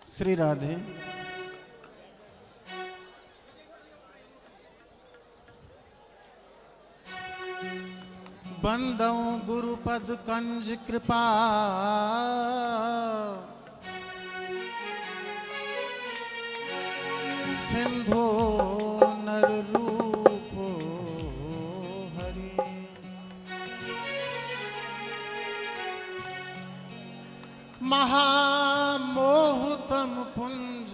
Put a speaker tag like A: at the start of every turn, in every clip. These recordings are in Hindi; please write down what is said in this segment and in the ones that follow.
A: श्री राधे। बंदौ गुरुपद कंज कृपा सिंधु नर रूप हरि। महामोहतम पुंज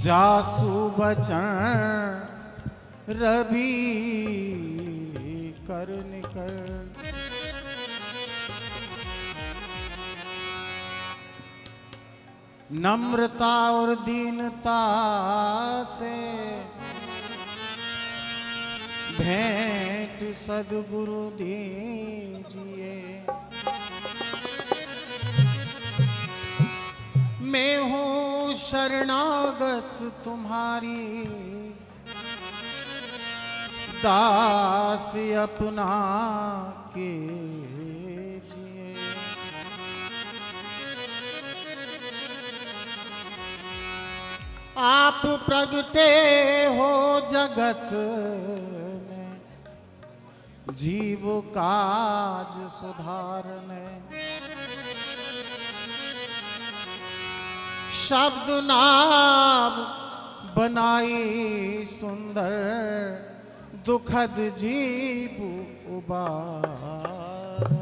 A: जासु बचन रवि कर निकर। नम्रता और दीनता से भेंट सद्गुरु दीजिए। मैं हूँ शरणागत तुम्हारी, दास अपना कीजिए। आप प्रगटे हो जगत में, जीव काज सुधारने। शब्द नाम बनाई सुंदर, दुखद जीव उबारन।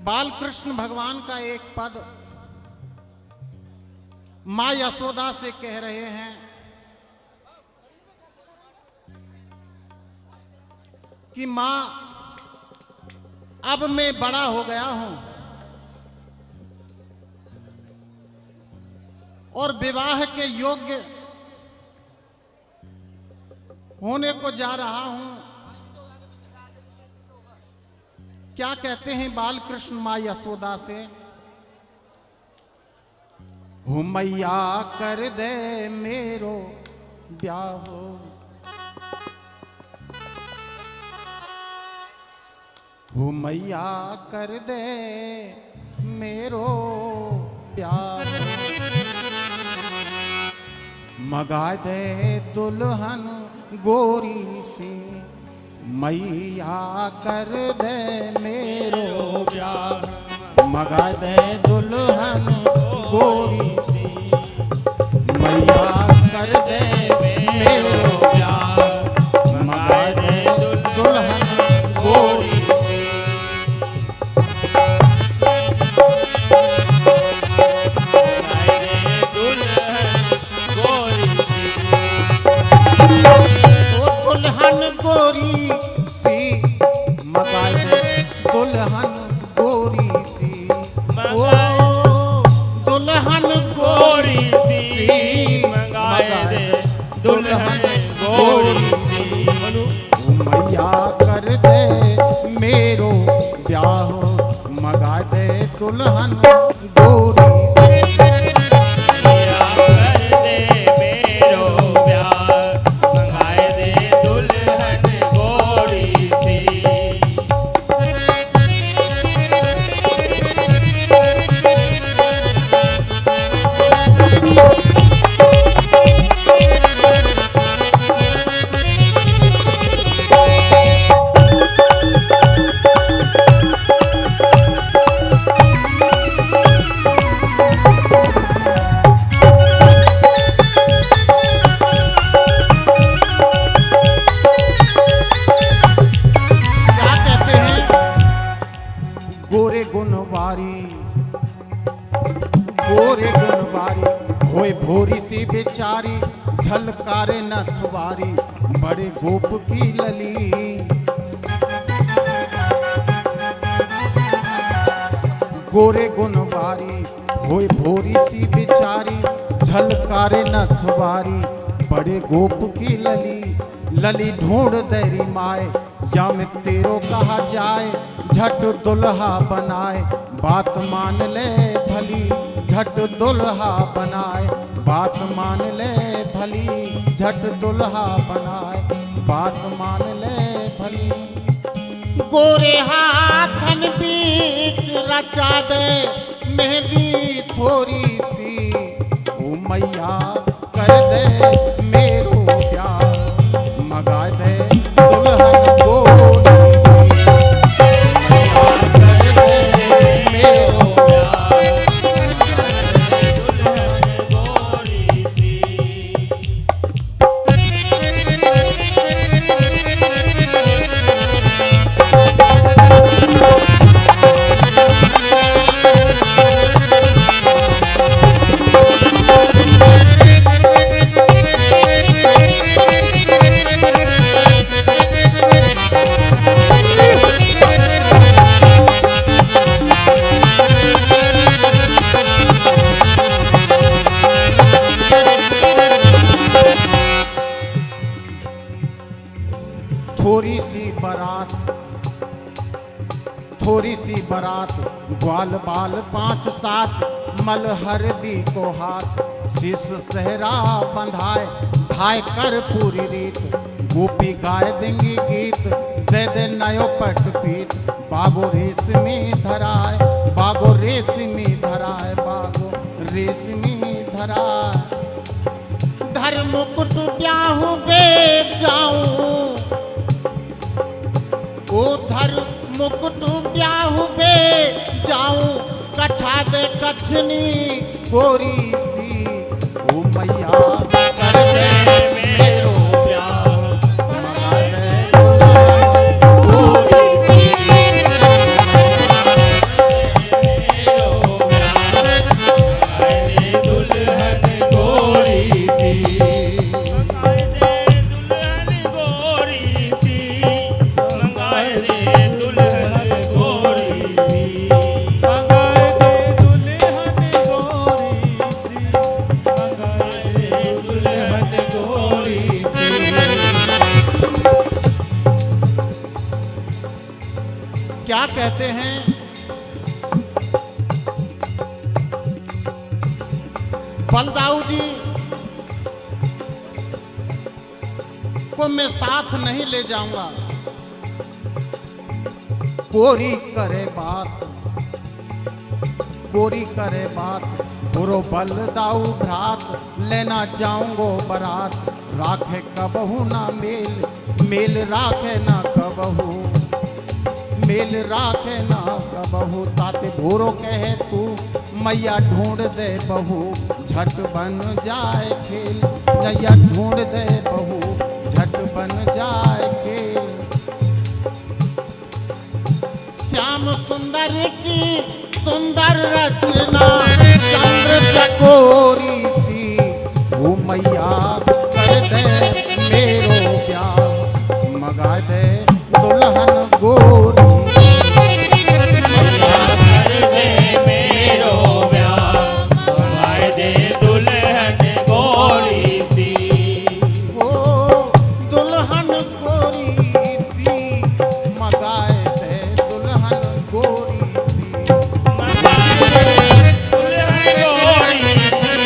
A: बाल कृष्ण भगवान का एक पद मां यशोदा से कह रहे हैं कि मां, अब मैं बड़ा हो गया हूं और विवाह के योग्य होने को जा रहा हूं। क्या कहते हैं बाल कृष्ण मां यशोदा से? हो मैया कर दे मेरो ब्याह, हो मैया कर दे मेरो ब्याह। मगा दे दुल्हन गोरी सी, मैया कर दे मेरो ब्याह। मगा दे दुल्हन गोरी सी, मैया कर दे मेरो ब्याह। मगा दे दुल्हन गोरी सी। ओ दुल्हन गोरी सी, मगा दे दुल्हन गोरी सी। ओ दुल्हन गोरी सी, मगा दे दुल्हन गोरी सी। मैया कर दे मेरो ब्याह, मगा दे दुल्हन गोरी सी।
B: मैया कर दे मेरो ब्याह, मगा दे दुल्हन गोरी सी।
A: गोरे गुणवारी, गोरे गुणवारी होए भोरी सी बेचारी, झलकारे नथवारी बड़े गोप की लली। गोरे गुणवारी होए भोरी सी बेचारी, झलकारे नथवारी बड़े गोप की लली। लली ढूंढ देरी माए, या में तेरो कहा जाए। झट दुल्हा बनाए बात मान ले भली, झट दुल्हा बनाए बात मान ले झट दुल्हा बनाए बात मान ले भली। गोरे हाथन बीच रचा दे मेहंदी थोड़ी सी, ओ मैया कर दे मेरो प्यार मगा दे दुल्हन गोरी सी। मैया कर दे मेरो
B: प्यार दुल्हन गोरी सी।
A: थोड़ी सी बारात ग्वाल बाल 5-7 मल हरदी को हाथ शीश सहरा बंधाए भाई कर पूरी रीत। गोपी गाय देंगी गीत दे दे नयो पट पीत। बागो रेशमी धराए बागो रेशमी धराए बागो रेशमी धराए। धर मुकुट ब्याहू गे जाऊं ओ धर मुकुट ब्याहू गे जाऊं कछा दे कछनी गोरी सी। ओ मैया कर दे मेरो प्यार मगा दे गोरी सी।
B: मेरो प्यार मगाए दे दुल्हन गोरी सी। मगाए दे दुल्हन गोरी सी। मगाए दे दुल्हन गोरी सी। मगाए दे दुल्हन गोरी सी।
A: क्या कहते हैं बलदाऊ जी को मैं साथ नहीं ले जाऊंगा। गोरी करे बात बुरो बलदाऊ भ्रात लेना जाऊंगो बरात। राखे कबहू ना मेल राखे ना कबहू मेल राखे ना कबहू। ताते भोरो कहे तू मैया ढूंढ दे बहू झट बन जाए खेल। नैया ढूंढ दे बहू झट बन जाए खेल। श्याम सुंदर की सुंदर रचना चंद्र चकोरी सी। वो मैया कर दे मेरो प्यार मगा दे दुल्हन गोरी।
B: मैया कर दे मेरो प्यार मगाए दे दुल्हन गोरी सी।
A: ओ दुल्हन गोरी सी मगाए दे दुल्हन गोरी सी।
B: मगाए दे दुल्हन गोरी सी।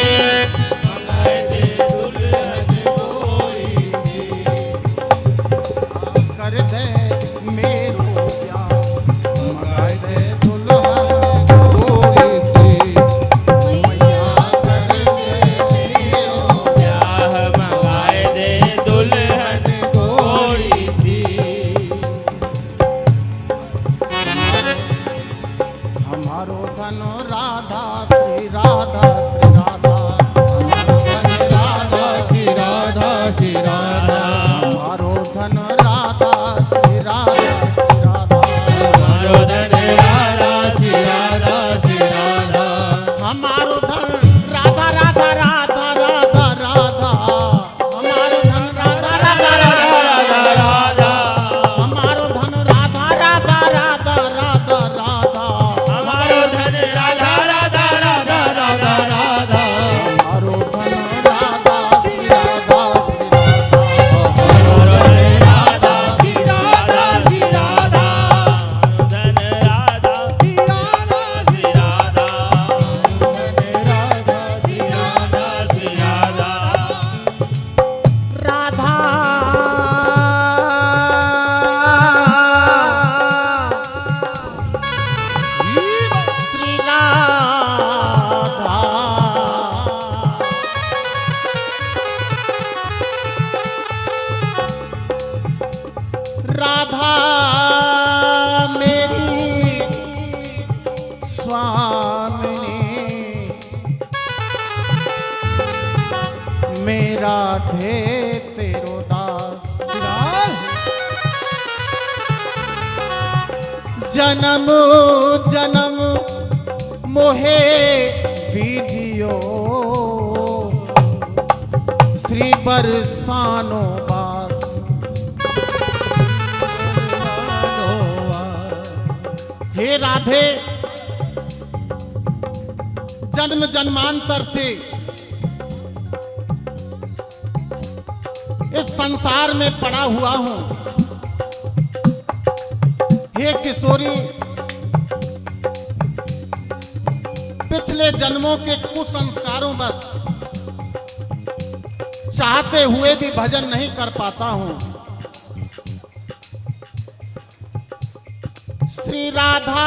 A: मेरा धे तेरो दास। जन्म जन्म मोहे दीजियो श्री बरसानो बास। हे राधे, जन्म जन्मांतर से इस संसार में पड़ा हुआ हूं। हे किशोरी, पिछले जन्मों के कुसंस्कारों बस चाहते हुए भी भजन नहीं कर पाता हूं। श्री राधा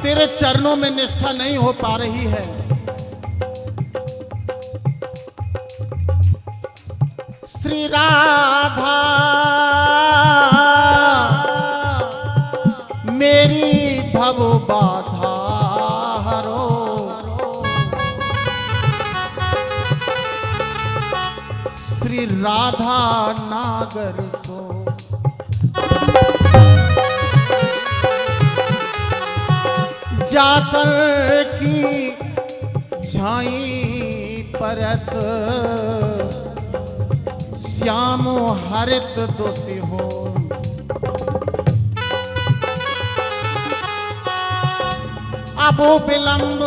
A: तेरे चरणों में निष्ठा नहीं हो पा रही है। श्री राधा मेरी भव बाधा हरो। श्री राधा नागर सो। जातर की झाई परत श्याम हरित दोती हो। अब विलंब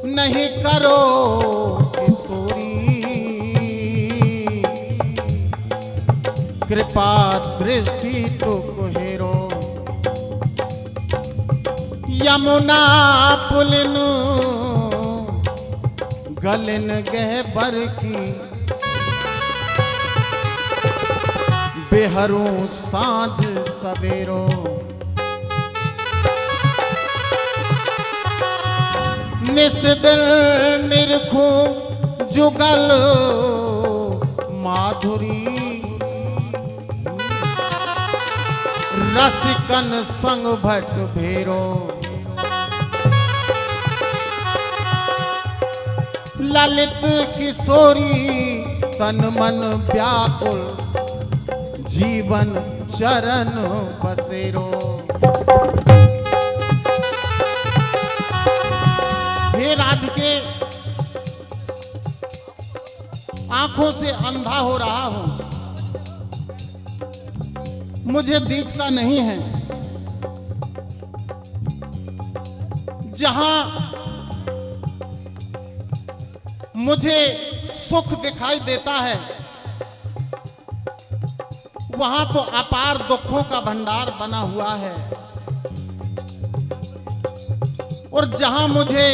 A: नहीं करो किशोरी, कृपा दृष्टि टुक हेरो। यमुना पुलिन गलिन गहबर की, बेहरू सांझ सवेरो। निस्दिन निरखूं जुगल माधुरी, रसिकन संग भट भेरो। ललित किशोरी तन मन व्याकुल, जीवन चरण बसेरो। हे राधिके, आंखों से अंधा हो रहा हूं, मुझे दिखता नहीं है। जहां मुझे सुख दिखाई देता है, वहां तो अपार दुखों का भंडार बना हुआ है। और जहां मुझे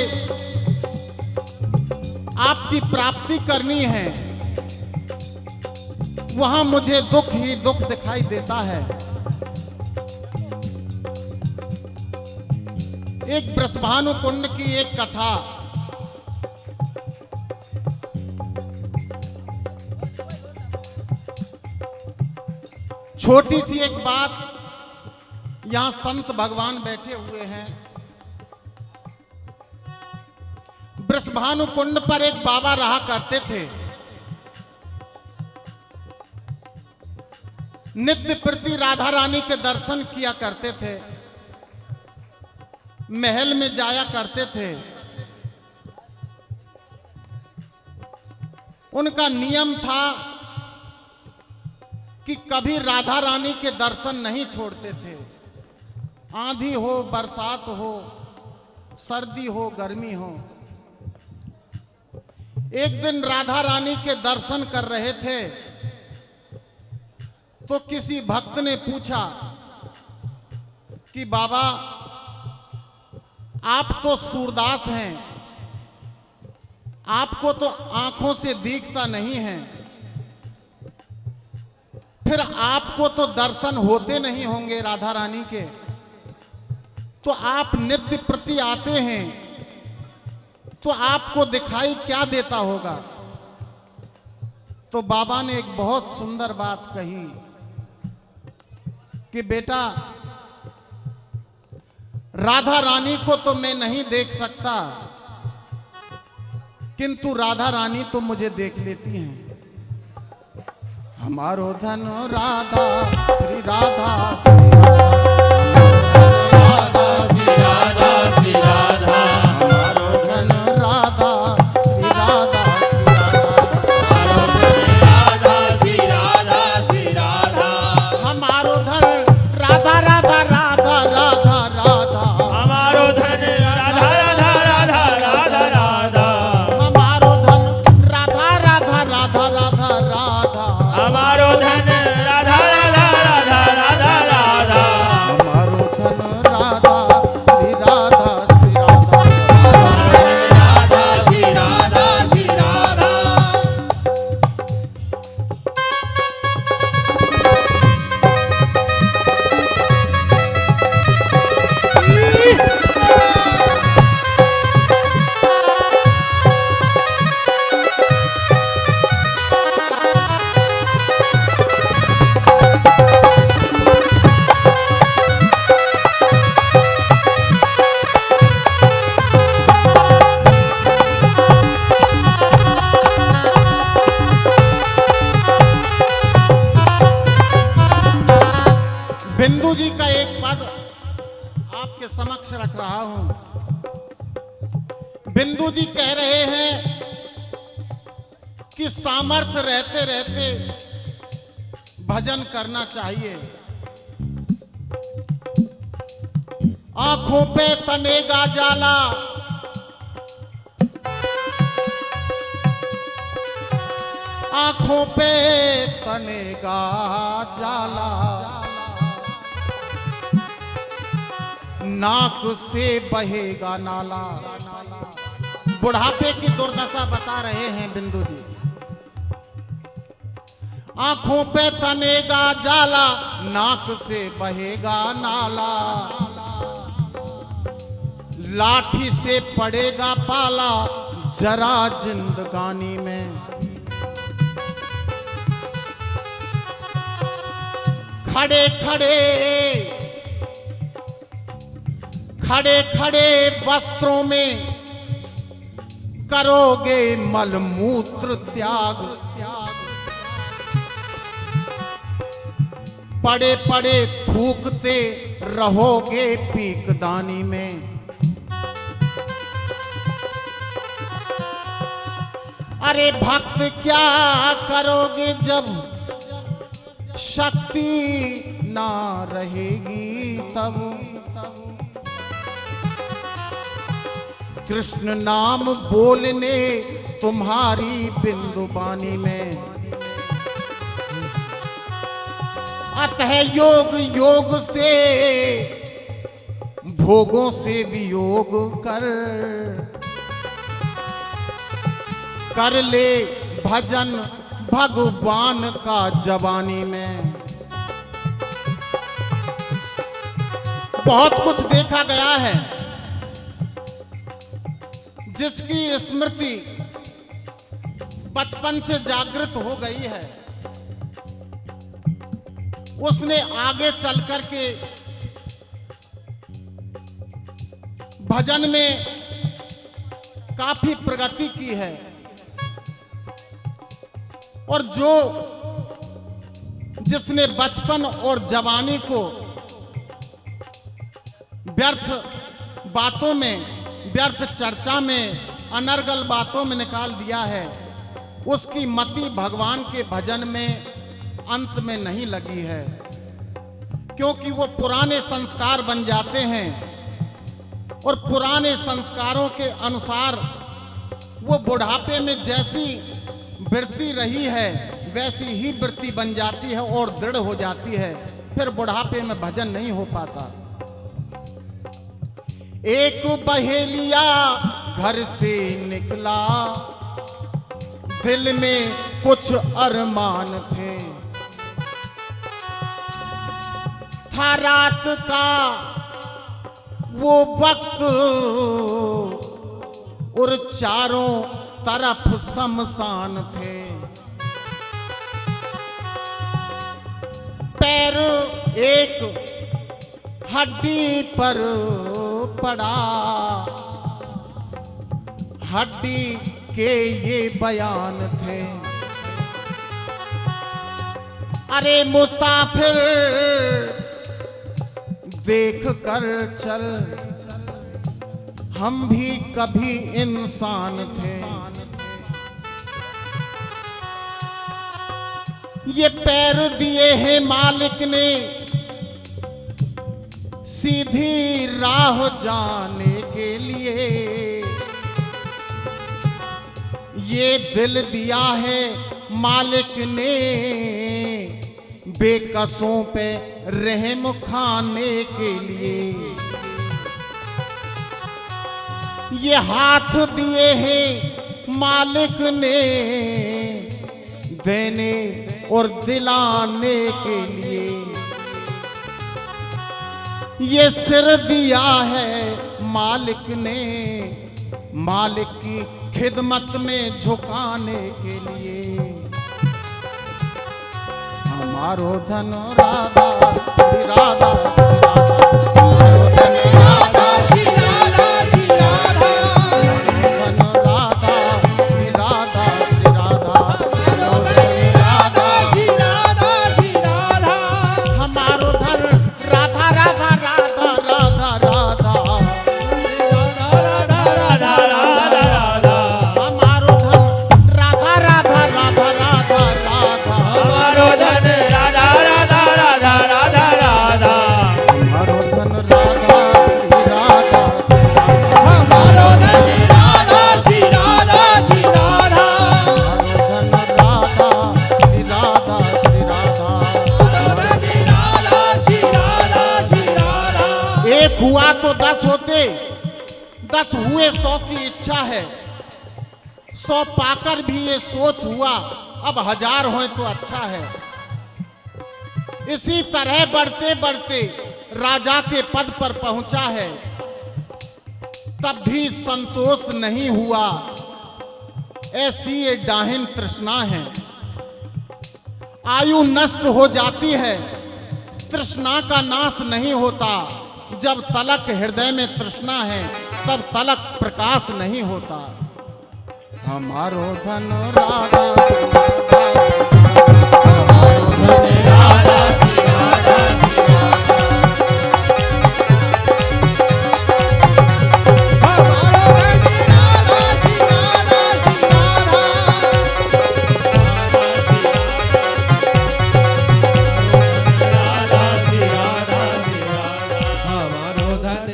A: आपकी प्राप्ति करनी है, वहां मुझे दुख ही दुख दिखाई देता है। एक बृषभानु कुंड की एक कथा, छोटी सी एक बात। यहां संत भगवान बैठे हुए हैं। बृषभानु कुंड पर एक बाबा रहा करते थे। नित्य प्रति राधा रानी के दर्शन किया करते थे, महल में जाया करते थे। उनका नियम था कि कभी राधा रानी के दर्शन नहीं छोड़ते थे। आंधी हो, बरसात हो, सर्दी हो, गर्मी हो। एक दिन राधा रानी के दर्शन कर रहे थे तो किसी भक्त ने पूछा कि बाबा, आप तो सूरदास हैं, आपको तो आंखों से दिखता नहीं है, फिर आपको तो दर्शन होते नहीं होंगे राधा रानी के, तो आप नित्य प्रति आते हैं, तो आपको दिखाई क्या देता होगा? तो बाबा ने एक बहुत सुंदर बात कही कि बेटा राधा रानी को तो मैं नहीं देख सकता, किंतु राधा रानी तो मुझे देख लेती हैं। हमारो धन राधा श्री राधा
B: श्री राधा श्री राधा
A: हमारो धन राधा श्री राधा
B: श्री राधा श्री राधा
A: हमारो धन राधा राधा राधा राधा राधा
B: हमारो धन राधा राधा राधा राधा राधा
A: हमारो धन राधा राधा राधा राधा राधा
B: हमारो धन राधा राधा राधा राधा राधा
A: हमारो धन राधा श्री राधा श्री राधा
B: राधा श्री राधा श्री राधा
A: बिंदु जी का एक पद आपके समक्ष रख रहा हूं। बिंदु जी कह रहे हैं कि सामर्थ्य रहते रहते भजन करना चाहिए। आंखों पे तनेगा जाला, आंखों पे तनेगा जाला, नाक से बहेगा नाला। बुढ़ापे की दुर्दशा बता रहे हैं बिंदु जी। आंखों पे तनेगा जाला, नाक से बहेगा नाला, लाठी से पड़ेगा पाला जरा जिंदगानी में। खड़े खड़े खड़े खड़े वस्त्रों में करोगे मलमूत्र त्याग, पड़े पड़े थूकते रहोगे पीकदानी में। अरे भक्त क्या करोगे जब शक्ति ना रहेगी तब। कृष्ण नाम बोलने तुम्हारी बिंदुबानी में। अतः योग योग से भोगों से वियोग कर ले भजन भगवान का जवानी में। बहुत कुछ देखा गया है जिसकी स्मृति बचपन से जागृत हो गई है, उसने आगे चल कर के भजन में काफी प्रगति की है। और जो जिसने बचपन और जवानी को व्यर्थ बातों में, व्यर्थ चर्चा में, अनर्गल बातों में निकाल दिया है, उसकी मति भगवान के भजन में अंत में नहीं लगी है, क्योंकि वो पुराने संस्कार बन जाते हैं और पुराने संस्कारों के अनुसार वो बुढ़ापे में जैसी वृत्ति रही है वैसी ही वृत्ति बन जाती है और दृढ़ हो जाती है। फिर बुढ़ापे में भजन नहीं हो पाता। एक बहेलिया घर से निकला, दिल में कुछ अरमान थे, था रात का वो वक्त और चारों तरफ शमशान थे। पैर एक हड्डी पर पड़ा, हड्डी के ये बयान थे। अरे मुसाफिर देख कर चल, हम भी कभी इंसान थे। ये पैर दिए हैं मालिक ने सीधी राह जाने के लिए, ये दिल दिया है मालिक ने बेकसों पे रहम खाने के लिए। ये हाथ दिए हैं मालिक ने देने और दिलाने के लिए, ये सिर दिया है मालिक ने मालिक की खिदमत में झुकाने के लिए। हमारो धन राधा श्री राधा, हमारो धन राधा श्री राधा श्री राधा, धन राधा श्री राधा श्री राधा, हमारो धन राधा श्री राधा श्री राधा, हमारो धन राधा राधा राधा राधा राधा,
B: राधा राधा राधा,
A: हमारो धन राधा राधा राधा राधा राधा,
B: हमारो धन राधा राधा राधा राधा राधा,
A: हमारो धन राधा श्री राधा,
B: हमारो धन राधा श्री राधा श्री राधा,
A: हमारो धन राधा श्री राधा श्री राधा।
B: हमारो धन राधा श्री राधा श्री राधा।
A: एक हुआ तो 10 होते, 10 हुए 100 की इच्छा है, 100 पाकर भी ये सोच हुआ अब 1000 होए तो अच्छा है। इसी तरह बढ़ते बढ़ते राजा के पद पर पहुंचा है, तब भी संतोष नहीं हुआ। ऐसी ये डाहिन तृष्णा है, आयु नष्ट हो जाती है, तृष्णा का नाश नहीं होता। जब तलक हृदय में तृष्णा है तब तलक प्रकाश नहीं होता। हमारो धन राधा हमारो धन राधा श्री राधा श्री राधा, हमारो धन राधा श्री राधा श्री राधा,
B: राधा श्री राधा श्री राधा, हमारो धन